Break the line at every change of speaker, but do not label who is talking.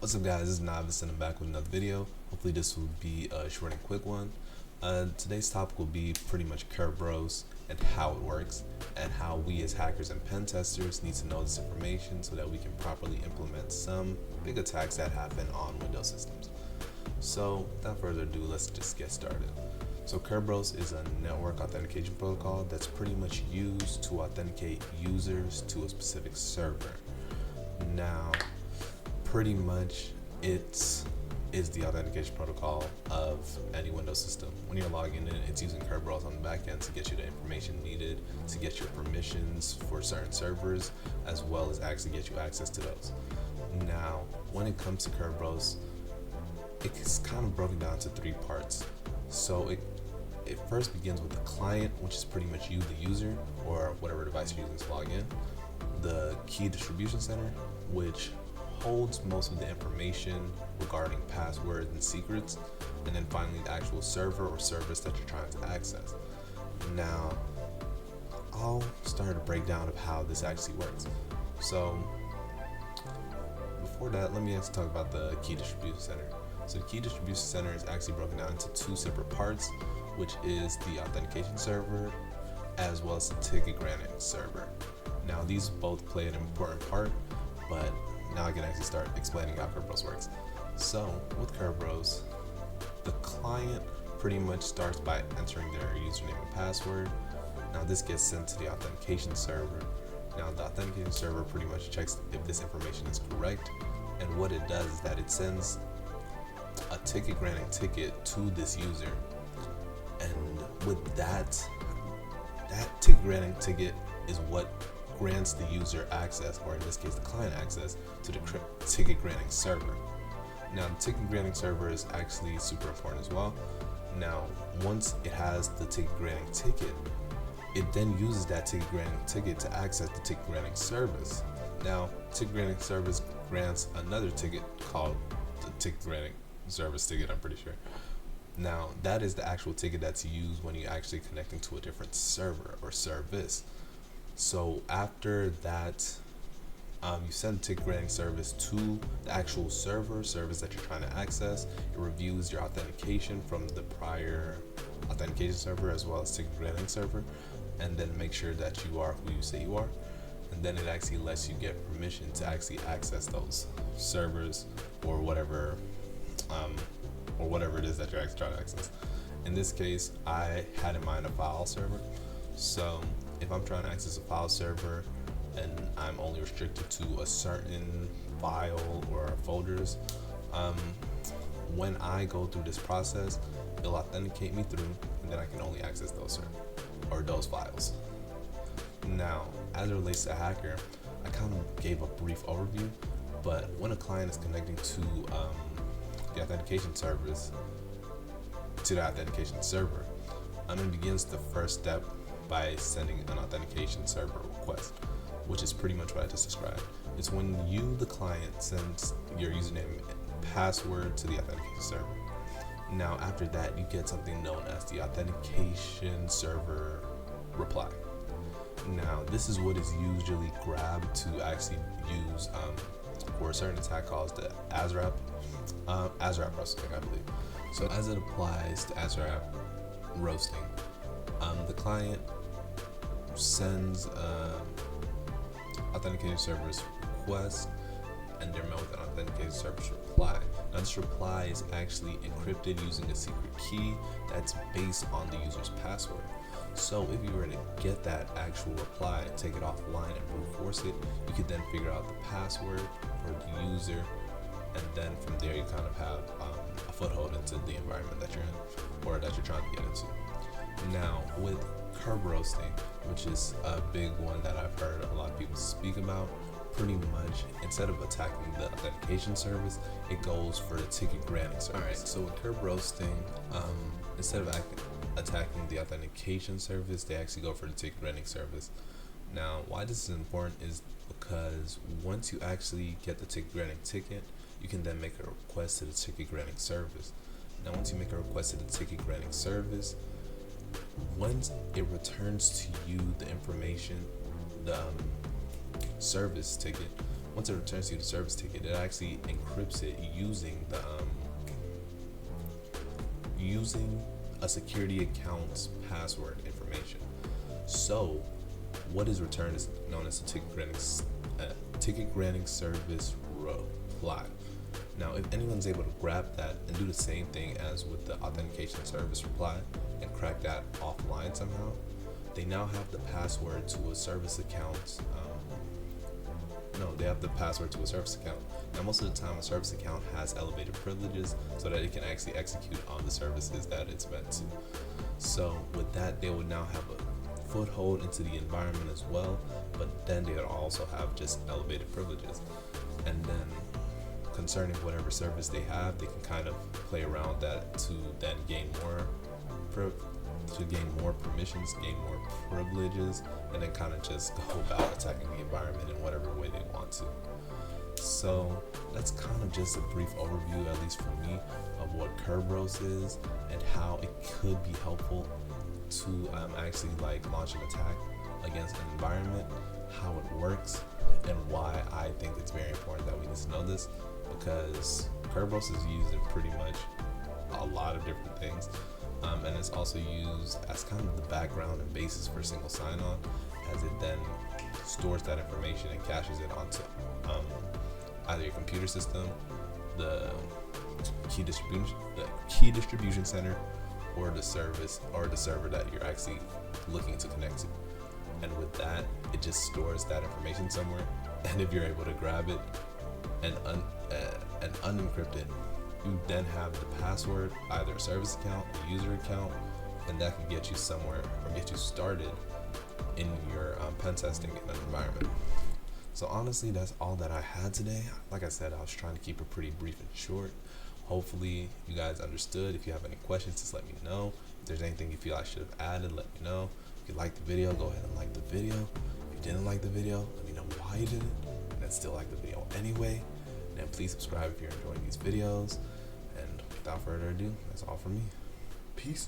What's up guys, this is Novice and I'm back with another video. Hopefully this will be a short and quick one. Today's topic will be pretty much Kerberos and how it works and how we as hackers and pen testers need to know this information so that we can properly implement some big attacks that happen on Windows systems. So without further ado, let's just get started. So Kerberos is a network authentication protocol that's pretty much used to authenticate users to a specific server. Now, pretty much it is the authentication protocol of any Windows system. When you're logging in, it's using Kerberos on the back end to get you the information needed to get your permissions for certain servers, as well as actually get you access to those. Now, when it comes to Kerberos, it's kind of broken down to three parts. So it first begins with the client, which is pretty much you, the user, or whatever device you're using to log in. The key distribution center, which holds most of the information regarding passwords and secrets, and then finally the actual server or service that you're trying to access. Now, I'll start a breakdown of how this actually works. So before that, let me actually talk about the key distribution center. So the key distribution center is actually broken down into two separate parts, which is the authentication server as well as the ticket granting server. Now these both play an important part, but now I can actually start explaining how Kerberos works. So with Kerberos, the client pretty much starts by entering their username and password. Now this gets sent to the authentication server. Now the authentication server pretty much checks if this information is correct, and what it does is that it sends a ticket granting ticket to this user, and with that ticket granting ticket is what grants the user access, or in this case the client access, to the ticket granting server. Now the ticket granting server is actually super important as well. Now once it has the ticket granting ticket, it then uses that ticket granting ticket to access the ticket granting service. Now ticket granting service grants another ticket called the ticket granting service ticket, I'm pretty sure. Now that is the actual ticket that's used when you're actually connecting to a different server or service. So after that, you send the ticket granting service to the actual service that you're trying to access. It reviews your authentication from the prior authentication server as well as ticket granting server, and then make sure that you are who you say you are. And then it actually lets you get permission to actually access those servers or whatever it is that you're actually trying to access. In this case, I had in mind a file server. So if I'm trying to access a file server and I'm only restricted to a certain file or folders, when I go through this process, it'll authenticate me through, and then I can only access those servers or those files. Now, as it relates to a hacker, I kind of gave a brief overview, but when a client is connecting to the authentication service to the authentication server, it begins the first step by sending an authentication server request, which is pretty much what I just described. It's when you, the client, sends your username and password to the authentication server. Now after that, you get something known as the authentication server reply. Now this is what is usually grabbed to actually use for a certain attack called the AS-REP Roasting, I believe. So as it applies to AS-REP Roasting, the client sends authentication service request, and they're met with an authentication service reply. Now this reply is actually encrypted using a secret key that's based on the user's password. So if you were to get that actual reply, take it offline and brute force it, you could then figure out the password for the user, and then from there you kind of have a foothold into the environment that you're in or that you're trying to get into. Now with Kerberoasting, which is a big one that I've heard a lot of people speak about, pretty much instead of attacking the authentication service, it goes for the ticket granting service. Alright, so with Kerberoasting, instead of attacking the authentication service, they actually go for the ticket granting service. Now why this is important is because once you actually get the ticket granting ticket, you can then make a request to the ticket granting service. Now once you make a request to the ticket granting service, once it returns to you the information, the service ticket, once it returns you the service ticket, it actually encrypts it using the using a security account's password information. So what is returned is known as a ticket granting service reply. Now, if anyone's able to grab that and do the same thing as with the authentication service reply and crack that offline somehow, they now have the password to a service account. They have the password to a service account. Now, most of the time, a service account has elevated privileges so that it can actually execute on the services that it's meant to. So with that, they would now have a foothold into the environment as well, but then they would also have just elevated privileges. And then concerning whatever service they have, they can kind of play around that to then gain more permissions, gain more privileges, and then kind of just go about attacking the environment in whatever way they want to. So that's kind of just a brief overview, at least for me, of what Kerberos is and how it could be helpful to actually like launch an attack against an environment, how it works, and why I think it's very important that we need to know this, because Kerberos is used in pretty much a lot of different things. And it's also used as kind of the background and basis for single sign-on, as it then stores that information and caches it onto either your computer system, the key distribution center, or the service or the server that you're actually looking to connect to. And with that, it just stores that information somewhere. And if you're able to grab it and unencrypt it, you then have the password, either a service account, a user account, and that can get you somewhere or get you started in your pen testing in an environment. So honestly, that's all that I had today. Like I said, I was trying to keep it pretty brief and short. Hopefully you guys understood. If you have any questions, just let me know. If there's anything you feel I should have added, let me know. If you liked the video, go ahead and like the video. If you didn't like the video, let me know why you didn't, and still like the video anyway. And please subscribe if you're enjoying these videos. And without further ado, that's all from me. Peace.